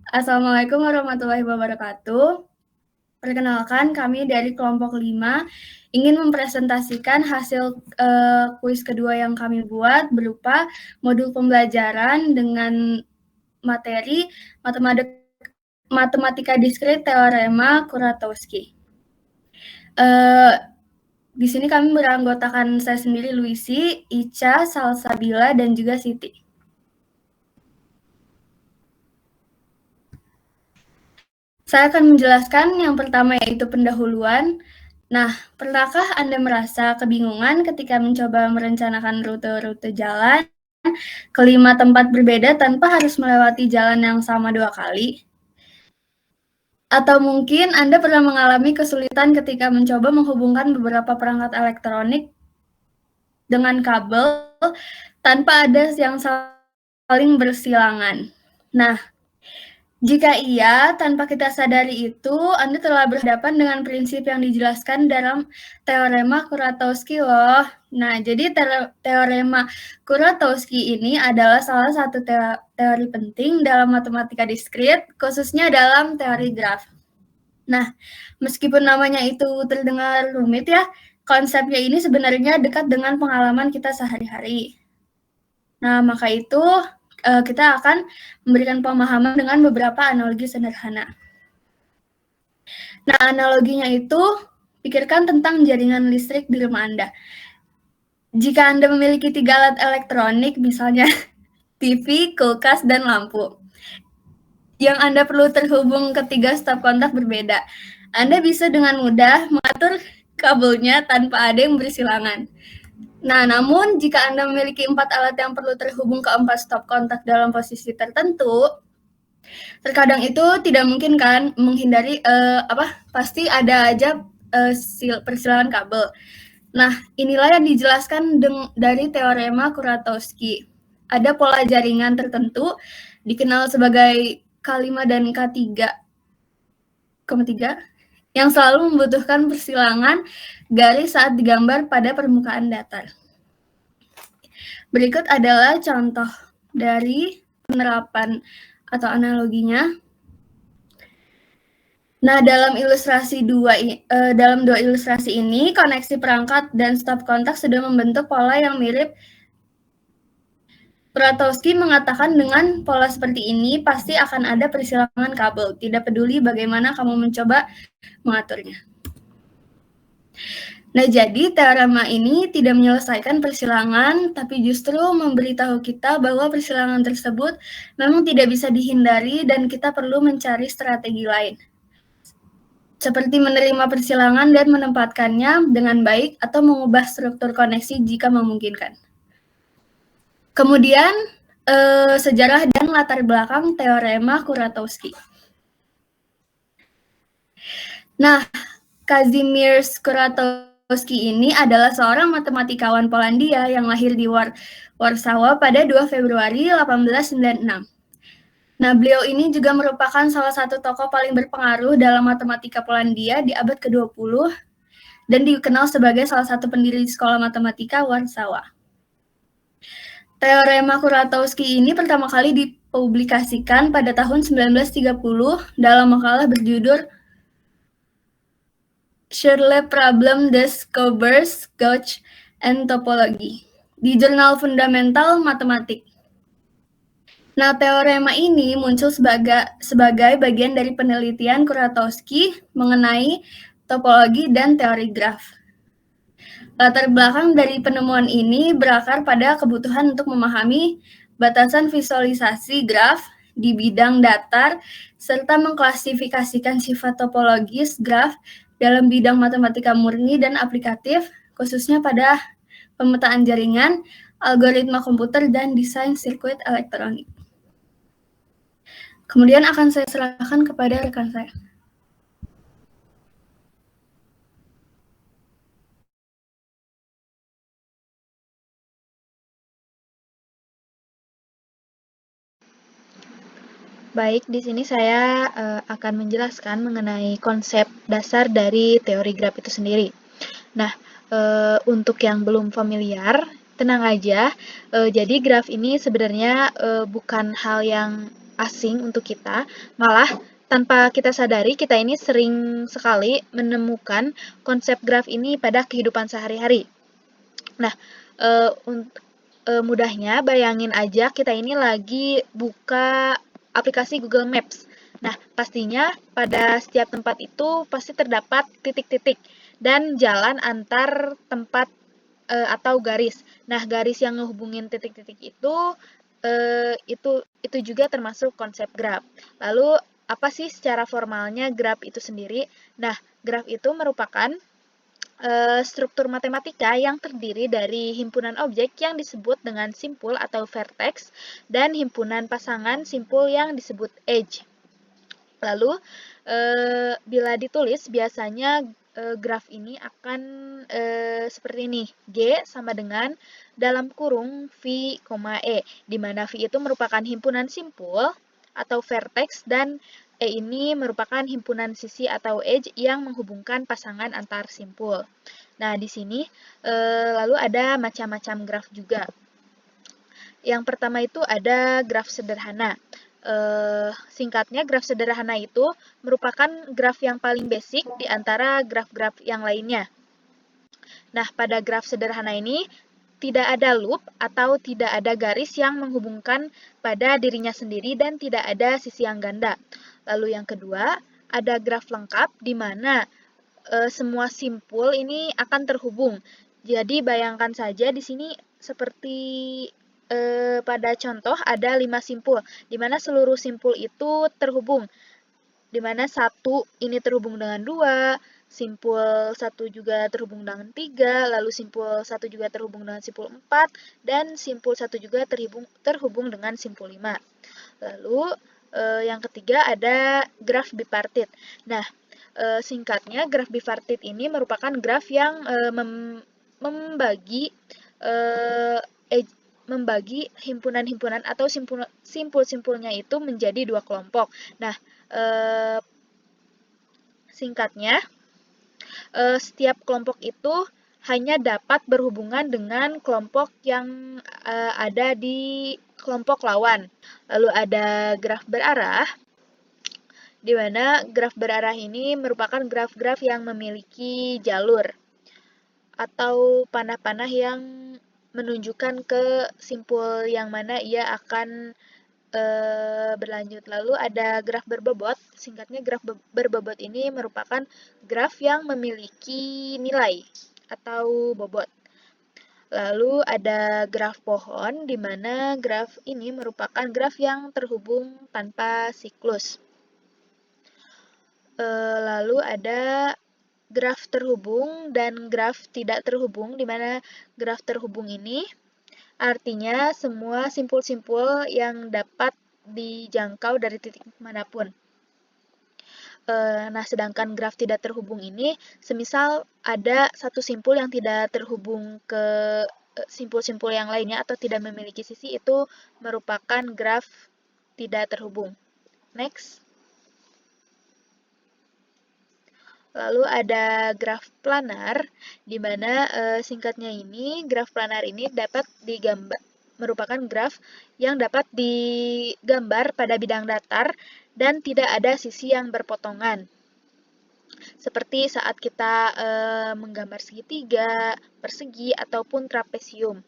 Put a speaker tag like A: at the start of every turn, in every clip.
A: Assalamualaikum warahmatullahi wabarakatuh. Perkenalkan, kami dari kelompok 5 ingin mempresentasikan hasil kuis kedua yang kami buat berupa modul pembelajaran dengan materi matematika diskrit teorema Kuratowski. Di sini kami beranggotakan saya sendiri, Luisi, Ica, Salsabila, dan juga Siti. Saya akan menjelaskan yang pertama yaitu pendahuluan. Nah, pernahkah Anda merasa kebingungan ketika mencoba merencanakan rute-rute jalan ke 5 tempat berbeda tanpa harus melewati jalan yang sama 2 kali? Atau mungkin Anda pernah mengalami kesulitan ketika mencoba menghubungkan beberapa perangkat elektronik dengan kabel tanpa ada yang saling bersilangan. Nah, jika iya, tanpa kita sadari itu, Anda telah berhadapan dengan prinsip yang dijelaskan dalam teorema Kuratowski loh. Nah, jadi teorema Kuratowski ini adalah salah satu teori penting dalam matematika diskrit, khususnya dalam teori graf. Nah, meskipun namanya itu terdengar rumit ya, konsepnya ini sebenarnya dekat dengan pengalaman kita sehari-hari. Nah, maka itu kita akan memberikan pemahaman dengan beberapa analogi sederhana. Nah, analoginya itu, pikirkan tentang jaringan listrik di rumah Anda. Jika Anda memiliki 3 alat elektronik, misalnya TV, kulkas, dan lampu, yang Anda perlu terhubung ke 3 stop kontak berbeda, Anda bisa dengan mudah mengatur kabelnya tanpa ada yang bersilangan. Nah, namun jika Anda memiliki 4 alat yang perlu terhubung ke 4 stop kontak dalam posisi tertentu, terkadang itu tidak mungkin kan menghindari pasti ada aja persilangan kabel. Nah, inilah yang dijelaskan dari teorema Kuratowski. Ada pola jaringan tertentu dikenal sebagai K5 dan K3, yang selalu membutuhkan persilangan garis saat digambar pada permukaan datar. Berikut adalah contoh dari penerapan atau analoginya. Nah, dalam dua ilustrasi ini, koneksi perangkat dan stop kontak sudah membentuk pola yang mirip. Kuratowski mengatakan dengan pola seperti ini pasti akan ada persilangan kabel, tidak peduli bagaimana kamu mencoba mengaturnya. Nah, jadi teorema ini tidak menyelesaikan persilangan, tapi justru memberitahu kita bahwa persilangan tersebut memang tidak bisa dihindari dan kita perlu mencari strategi lain, seperti menerima persilangan dan menempatkannya dengan baik atau mengubah struktur koneksi jika memungkinkan. Kemudian, sejarah dan latar belakang teorema Kuratowski. Nah, Kazimierz Kuratowski ini adalah seorang matematikawan Polandia yang lahir di Warsawa pada 2 Februari 1896. Nah, beliau ini juga merupakan salah satu tokoh paling berpengaruh dalam matematika Polandia di abad ke-20 dan dikenal sebagai salah satu pendiri sekolah matematika Warsawa. Teorema Kuratowski ini pertama kali dipublikasikan pada tahun 1930 dalam makalah berjudul Sur le Problem des Courbes Gauche and Topologie di jurnal Fundamental Matematik. Nah, teorema ini muncul sebagai bagian dari penelitian Kuratowski mengenai topologi dan teori graf. Latar belakang dari penemuan ini berakar pada kebutuhan untuk memahami batasan visualisasi graf di bidang datar, serta mengklasifikasikan sifat topologis graf dalam bidang matematika murni dan aplikatif, khususnya pada pemetaan jaringan, algoritma komputer, dan desain sirkuit elektronik. Kemudian akan saya serahkan kepada rekan saya.
B: Baik, di sini saya akan menjelaskan mengenai konsep dasar dari teori graf itu sendiri. Nah, untuk yang belum familiar, tenang aja. Jadi graf ini sebenarnya bukan hal yang asing untuk kita, malah tanpa kita sadari kita ini sering sekali menemukan konsep graf ini pada kehidupan sehari-hari. Nah, mudahnya bayangin aja kita ini lagi buka aplikasi Google Maps. Nah, pastinya pada setiap tempat itu pasti terdapat titik-titik dan jalan antar tempat atau garis. Nah, garis yang ngehubungin titik-titik itu juga termasuk konsep graf. Lalu apa sih secara formalnya graf itu sendiri? Nah, graf itu merupakan struktur matematika yang terdiri dari himpunan objek yang disebut dengan simpul atau vertex dan himpunan pasangan simpul yang disebut edge. Lalu, bila ditulis biasanya graf ini akan seperti ini. G sama dengan dalam kurung V, E, di mana V itu merupakan himpunan simpul atau vertex dan E ini merupakan himpunan sisi atau edge yang menghubungkan pasangan antar simpul. Nah, di sini lalu ada macam-macam graf juga. Yang pertama itu ada graf sederhana. Singkatnya, graf sederhana itu merupakan graf yang paling basic di antara graf-graf yang lainnya. Nah, pada graf sederhana ini tidak ada loop atau tidak ada garis yang menghubungkan pada dirinya sendiri dan tidak ada sisi yang ganda. Lalu yang kedua, ada graf lengkap di mana semua simpul ini akan terhubung. Jadi bayangkan saja di sini seperti pada contoh ada 5 simpul, di mana seluruh simpul itu terhubung. Di mana satu ini terhubung dengan 2, simpul 1 juga terhubung dengan 3, lalu simpul 1 juga terhubung dengan simpul 4, dan simpul 1 juga terhubung dengan simpul 5. Lalu yang ketiga ada graf bipartit. Nah, singkatnya graf bipartit ini merupakan graf yang membagi himpunan-himpunan atau simpul-simpulnya itu menjadi dua kelompok. Nah, singkatnya, setiap kelompok itu hanya dapat berhubungan dengan kelompok yang ada di kelompok lawan. Lalu ada graf berarah, di mana graf berarah ini merupakan graf-graf yang memiliki jalur atau panah-panah yang menunjukkan ke simpul yang mana ia akan berlanjut. Lalu ada graf berbobot, singkatnya graf berbobot ini merupakan graf yang memiliki nilai atau bobot. Lalu ada graf pohon, di mana graf ini merupakan graf yang terhubung tanpa siklus. Lalu ada graf terhubung dan graf tidak terhubung, di mana graf terhubung ini artinya semua simpul-simpul yang dapat dijangkau dari titik manapun. Nah, sedangkan graf tidak terhubung ini, semisal ada satu simpul yang tidak terhubung ke simpul-simpul yang lainnya atau tidak memiliki sisi, itu merupakan graf tidak terhubung. Next. Lalu ada graf planar, di mana singkatnya ini, graf planar ini dapat merupakan graf yang dapat digambar pada bidang datar dan tidak ada sisi yang berpotongan. Seperti saat kita menggambar segitiga, persegi, ataupun trapesium.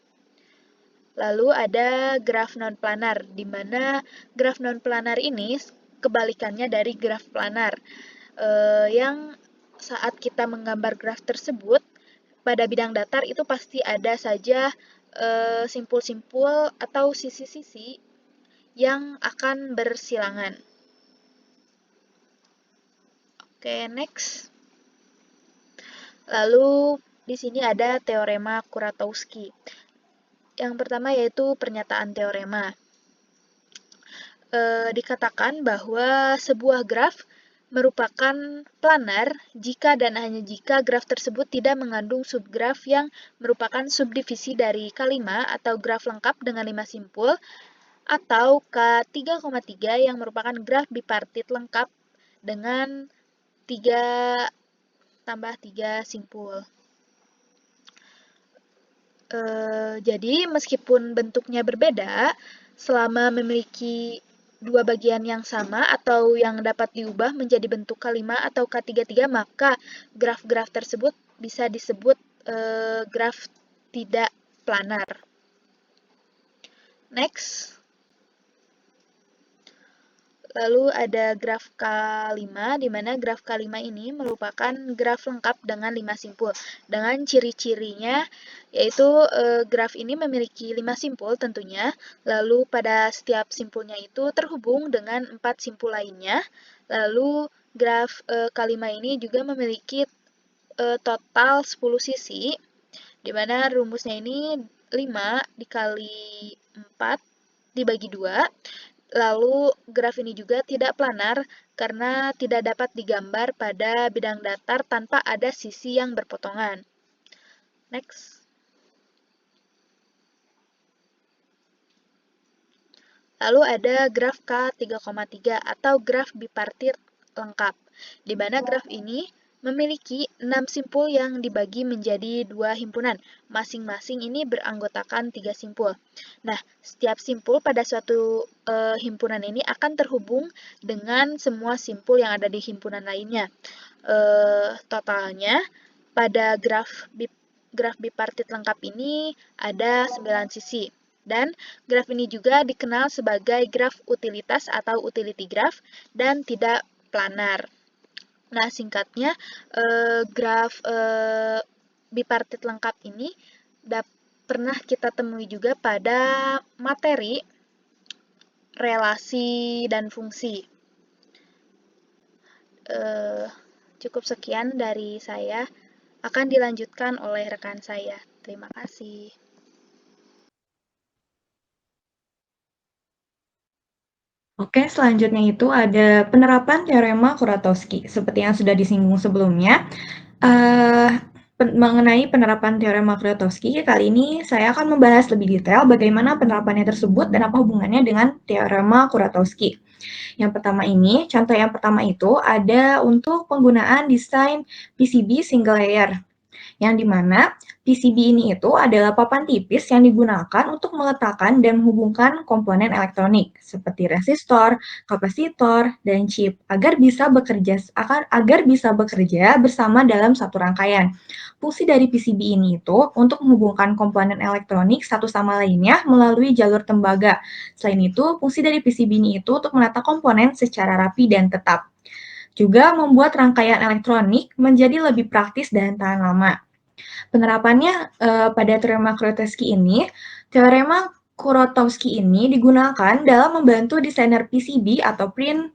B: Lalu ada graf non-planar, di mana graf non-planar ini kebalikannya dari graf planar, yang saat kita menggambar graf tersebut, pada bidang datar itu pasti ada saja simpul-simpul atau sisi-sisi yang akan bersilangan. Oke, next. Lalu di sini ada teorema Kuratowski. Yang pertama yaitu pernyataan teorema. Dikatakan bahwa sebuah graf merupakan planar jika dan hanya jika graf tersebut tidak mengandung subgraf yang merupakan subdivisi dari K5 atau graf lengkap dengan 5 simpul, atau K3,3 yang merupakan graf bipartit lengkap dengan 3 tambah 3 simpul. Jadi meskipun bentuknya berbeda, selama memiliki dua bagian yang sama atau yang dapat diubah menjadi bentuk K5 atau K33, maka graf-graf tersebut bisa disebut graf tidak planar. Next. Lalu ada graf K5, di mana graf K5 ini merupakan graf lengkap dengan 5 simpul. Dengan ciri-cirinya, yaitu graf ini memiliki 5 simpul tentunya, lalu pada setiap simpulnya itu terhubung dengan 4 simpul lainnya. Lalu graf K5 ini juga memiliki total 10 sisi, di mana rumusnya ini 5 dikali 4 dibagi 2. Lalu graf ini juga tidak planar karena tidak dapat digambar pada bidang datar tanpa ada sisi yang berpotongan. Next. Lalu ada graf K3,3 atau graf bipartit lengkap, di mana graf ini memiliki 6 simpul yang dibagi menjadi 2 himpunan. Masing-masing ini beranggotakan 3 simpul. Nah, setiap simpul pada suatu himpunan ini akan terhubung dengan semua simpul yang ada di himpunan lainnya. Totalnya, pada graf bipartit lengkap ini ada 9 sisi. Dan graf ini juga dikenal sebagai graf utilitas atau utility graph dan tidak planar. Nah, singkatnya, graf bipartit lengkap ini pernah kita temui juga pada materi relasi dan fungsi. Cukup sekian dari saya, akan dilanjutkan oleh rekan saya. Terima kasih.
C: Oke, selanjutnya itu ada penerapan teorema Kuratowski. Seperti yang sudah disinggung sebelumnya, mengenai penerapan teorema Kuratowski, kali ini saya akan membahas lebih detail bagaimana penerapannya tersebut dan apa hubungannya dengan teorema Kuratowski. Contoh yang pertama itu ada untuk penggunaan desain PCB single layer, yang dimana PCB ini itu adalah papan tipis yang digunakan untuk meletakkan dan menghubungkan komponen elektronik seperti resistor, kapasitor, dan chip agar bisa bekerja bersama dalam satu rangkaian. Fungsi dari PCB ini itu untuk menghubungkan komponen elektronik satu sama lainnya melalui jalur tembaga. Selain itu, fungsi dari PCB ini itu untuk menata komponen secara rapi dan tetap. Juga membuat rangkaian elektronik menjadi lebih praktis dan tahan lama. Penerapannya pada teorema Kuratowski ini digunakan dalam membantu desainer PCB atau print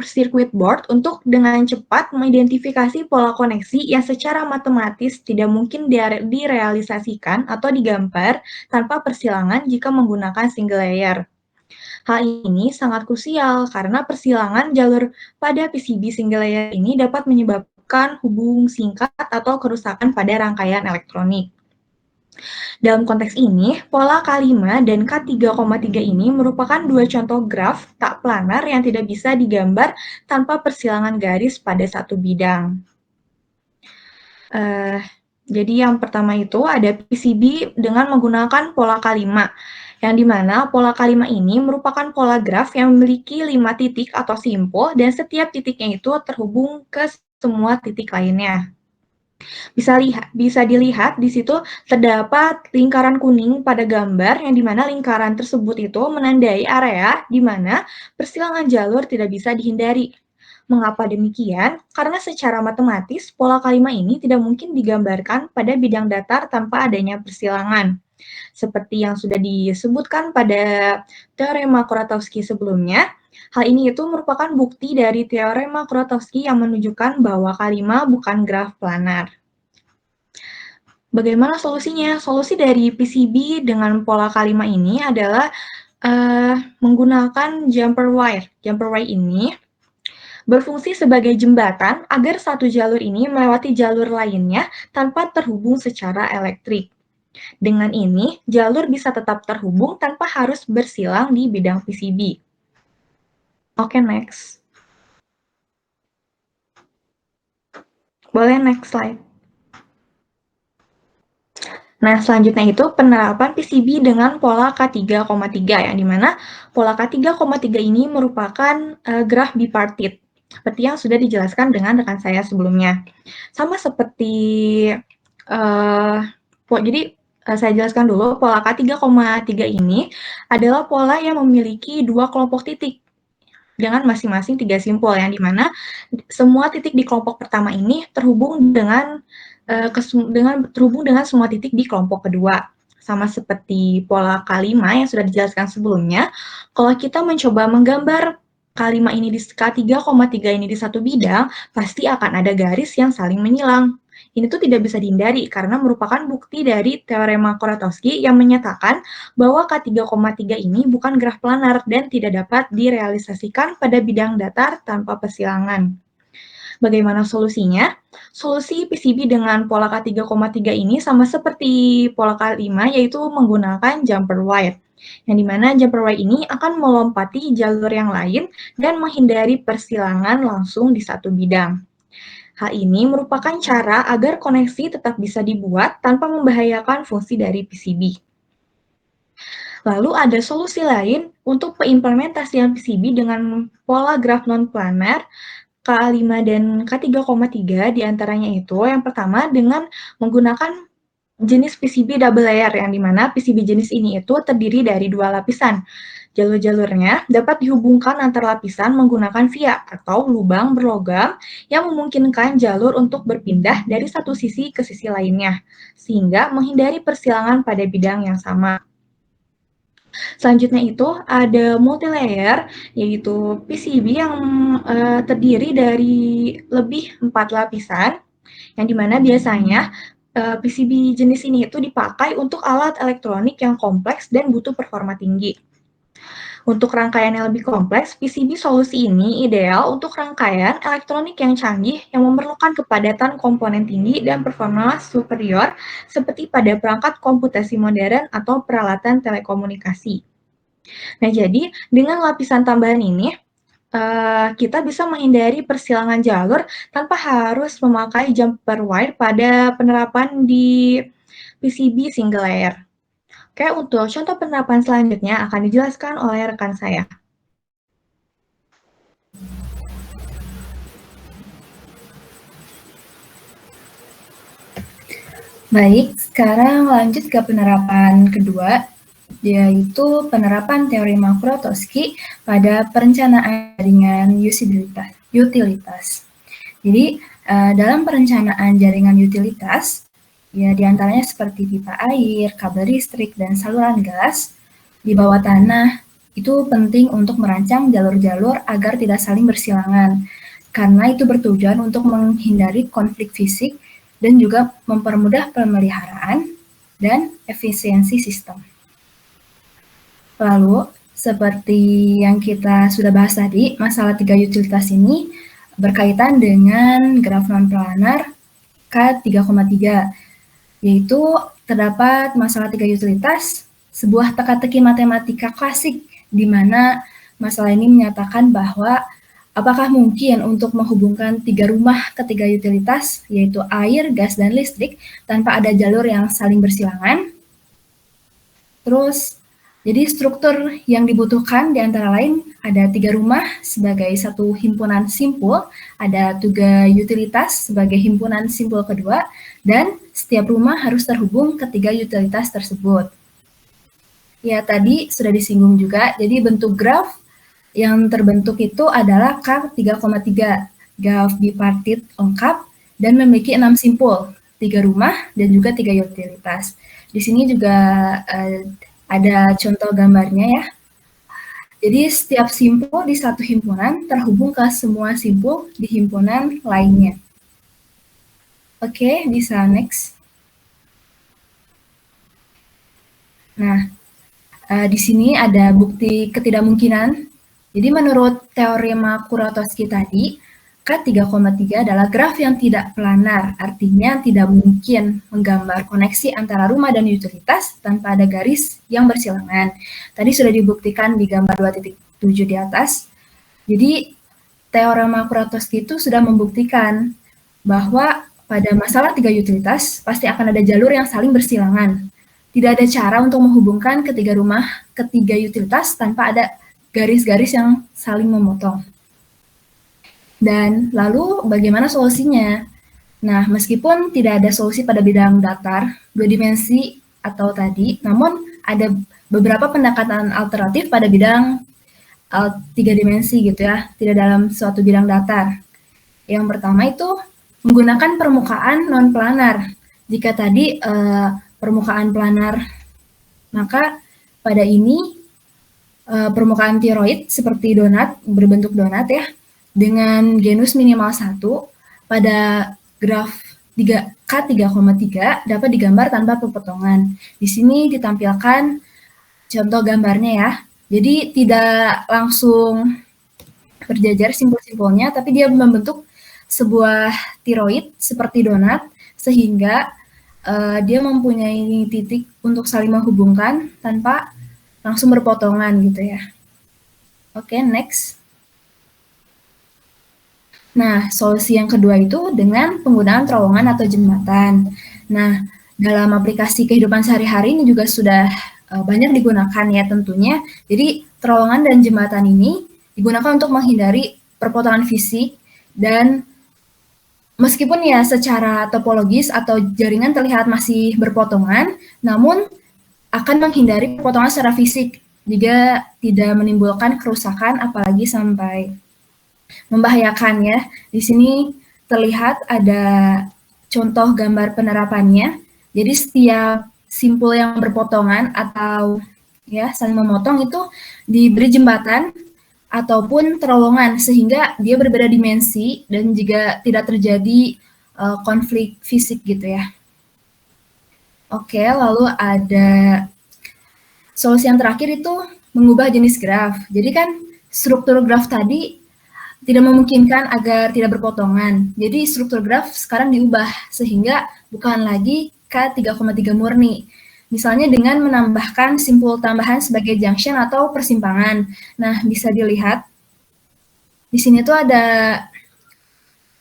C: circuit board untuk dengan cepat mengidentifikasi pola koneksi yang secara matematis tidak mungkin direalisasikan atau digambar tanpa persilangan jika menggunakan single layer. Hal ini sangat krusial karena persilangan jalur pada PCB single layer ini dapat menyebabkan hubung singkat atau kerusakan pada rangkaian elektronik. Dalam konteks ini, pola K5 dan K3,3 ini merupakan dua contoh graf tak planar yang tidak bisa digambar tanpa persilangan garis pada satu bidang. Jadi yang pertama itu ada PCB dengan menggunakan pola K5, yang dimana pola K5 ini merupakan pola graf yang memiliki 5 titik atau simpul dan setiap titiknya itu terhubung ke semua titik lainnya. Bisa dilihat di situ terdapat lingkaran kuning pada gambar yang dimana lingkaran tersebut itu menandai area di mana persilangan jalur tidak bisa dihindari. Mengapa demikian? Karena secara matematis pola K5 ini tidak mungkin digambarkan pada bidang datar tanpa adanya persilangan. Seperti yang sudah disebutkan pada teorema Kuratowski sebelumnya, hal ini itu merupakan bukti dari teorema Kuratowski yang menunjukkan bahwa K5 bukan graf planar. Bagaimana solusinya? Solusi dari PCB dengan pola K5 ini adalah menggunakan jumper wire. Jumper wire ini berfungsi sebagai jembatan agar satu jalur ini melewati jalur lainnya tanpa terhubung secara elektrik. Dengan ini, jalur bisa tetap terhubung tanpa harus bersilang di bidang PCB. Oke, next. Boleh next slide. Nah, selanjutnya itu penerapan PCB dengan pola K3,3, yang dimana pola K3,3 ini merupakan graf bipartit, seperti yang sudah dijelaskan dengan rekan saya sebelumnya. Sama seperti, jadi saya jelaskan dulu, pola K3,3 ini adalah pola yang memiliki dua kelompok titik dengan masing-masing 3 simpul, yang dimana semua titik di kelompok pertama ini terhubung dengan semua titik di kelompok kedua. Sama seperti pola K5 yang sudah dijelaskan sebelumnya, kalau kita mencoba menggambar K5 ini K3,3 ini di satu bidang, pasti akan ada garis yang saling menyilang. Ini tuh tidak bisa dihindari karena merupakan bukti dari teorema Kuratowski yang menyatakan bahwa K3,3 ini bukan graf planar dan tidak dapat direalisasikan pada bidang datar tanpa persilangan. Bagaimana solusinya? Solusi PCB dengan pola K3,3 ini sama seperti pola K5, yaitu menggunakan jumper wire, yang dimana jumper wire ini akan melompati jalur yang lain dan menghindari persilangan langsung di satu bidang. Hal ini merupakan cara agar koneksi tetap bisa dibuat tanpa membahayakan fungsi dari PCB. Lalu ada solusi lain untuk pengimplementasian PCB dengan pola graf non-planar K5 dan K3,3 diantaranya itu yang pertama dengan menggunakan jenis PCB double layer, yang dimana PCB jenis ini itu terdiri dari dua lapisan. Jalur-jalurnya dapat dihubungkan antar lapisan menggunakan via atau lubang berlogam yang memungkinkan jalur untuk berpindah dari satu sisi ke sisi lainnya, sehingga menghindari persilangan pada bidang yang sama. Selanjutnya itu ada multilayer, yaitu PCB yang terdiri dari lebih 4 lapisan, yang dimana biasanya PCB jenis ini itu dipakai untuk alat elektronik yang kompleks dan butuh performa tinggi. Untuk rangkaian yang lebih kompleks, PCB solusi ini ideal untuk rangkaian elektronik yang canggih yang memerlukan kepadatan komponen tinggi dan performa superior seperti pada perangkat komputasi modern atau peralatan telekomunikasi. Nah, jadi dengan lapisan tambahan ini, kita bisa menghindari persilangan jalur tanpa harus memakai jumper wire pada penerapan di PCB single layer. Oke, untuk contoh penerapan selanjutnya akan dijelaskan oleh rekan saya.
A: Baik, sekarang lanjut ke penerapan kedua, yaitu penerapan teorema Kuratowski pada perencanaan jaringan utilitas. Jadi, dalam perencanaan jaringan utilitas, ya diantaranya seperti pipa air, kabel listrik, dan saluran gas di bawah tanah, itu penting untuk merancang jalur-jalur agar tidak saling bersilangan, karena itu bertujuan untuk menghindari konflik fisik dan juga mempermudah pemeliharaan dan efisiensi sistem. Lalu, seperti yang kita sudah bahas tadi, masalah 3 utilitas ini berkaitan dengan graf non-planar K3,3, yaitu terdapat masalah 3 utilitas, sebuah teka-teki matematika klasik, di mana masalah ini menyatakan bahwa apakah mungkin untuk menghubungkan 3 rumah ke 3 utilitas, yaitu air, gas, dan listrik, tanpa ada jalur yang saling bersilangan. Terus, jadi struktur yang dibutuhkan di antara lain ada 3 rumah sebagai satu himpunan simpul, ada 3 utilitas sebagai himpunan simpul kedua, dan setiap rumah harus terhubung ke 3 utilitas tersebut. Ya, tadi sudah disinggung juga, jadi bentuk graf yang terbentuk itu adalah K3,3, graf bipartit lengkap, dan memiliki 6 simpul, 3 rumah, dan juga 3 utilitas. Di sini juga ada contoh gambarnya ya. Jadi setiap simpul di satu himpunan terhubung ke semua simpul di himpunan lainnya. Oke, bisa next. Nah, di sini ada bukti ketidakmungkinan. Jadi menurut teorema Kuratowski tadi, K3,3 adalah graf yang tidak planar, artinya tidak mungkin menggambar koneksi antara rumah dan utilitas tanpa ada garis yang bersilangan. Tadi sudah dibuktikan di gambar 2.7 di atas. Jadi teorema Kuratowski itu sudah membuktikan bahwa pada masalah 3 utilitas, pasti akan ada jalur yang saling bersilangan. Tidak ada cara untuk menghubungkan ketiga utilitas tanpa ada garis-garis yang saling memotong. Dan lalu bagaimana solusinya? Nah, meskipun tidak ada solusi pada bidang datar, 2 dimensi atau tadi, namun ada beberapa pendekatan alternatif pada bidang 3 dimensi gitu ya, tidak dalam suatu bidang datar. Yang pertama itu menggunakan permukaan non-planar. Jika tadi permukaan planar, maka pada ini permukaan toroid seperti donat, berbentuk donat ya, dengan genus minimal 1 pada graf K3,3 dapat digambar tanpa pepotongan. Di sini ditampilkan contoh gambarnya ya. Jadi tidak langsung berjajar simpul-simpulnya, tapi dia membentuk sebuah tiroid seperti donat, sehingga dia mempunyai titik untuk saling menghubungkan tanpa langsung berpotongan gitu ya. Oke, next. Nah, solusi yang kedua itu dengan penggunaan terowongan atau jembatan. Nah, dalam aplikasi kehidupan sehari-hari ini juga sudah banyak digunakan ya tentunya. Jadi, terowongan dan jembatan ini digunakan untuk menghindari perpotongan fisik dan meskipun ya secara topologis atau jaringan terlihat masih berpotongan, namun akan menghindari perpotongan secara fisik jika tidak menimbulkan kerusakan apalagi sampai membahayakan ya. Di sini terlihat ada contoh gambar penerapannya. Jadi setiap simpul yang berpotongan atau ya saling memotong itu diberi jembatan ataupun terowongan sehingga dia berbeda dimensi dan juga tidak terjadi konflik fisik gitu ya. Oke, lalu ada solusi yang terakhir itu mengubah jenis graf. Jadi kan struktur graf tadi tidak memungkinkan agar tidak berpotongan. Jadi struktur graf sekarang diubah sehingga bukan lagi K3,3 murni. Misalnya dengan menambahkan simpul tambahan sebagai junction atau persimpangan. Nah, bisa dilihat di sini tuh ada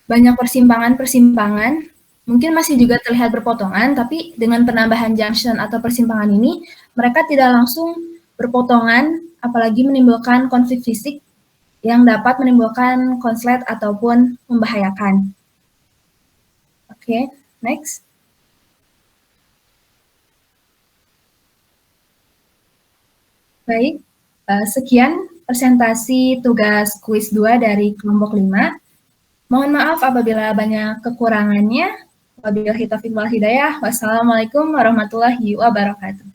A: banyak persimpangan-persimpangan. Mungkin masih juga terlihat berpotongan, tapi dengan penambahan junction atau persimpangan ini, mereka tidak langsung berpotongan, apalagi menimbulkan konflik fisik yang dapat menimbulkan konslet ataupun membahayakan. Oke, next. Baik, sekian presentasi tugas kuis 2 dari kelompok 5. Mohon maaf apabila banyak kekurangannya. Wabillahi taufiq wal hidayah. Wassalamualaikum warahmatullahi wabarakatuh.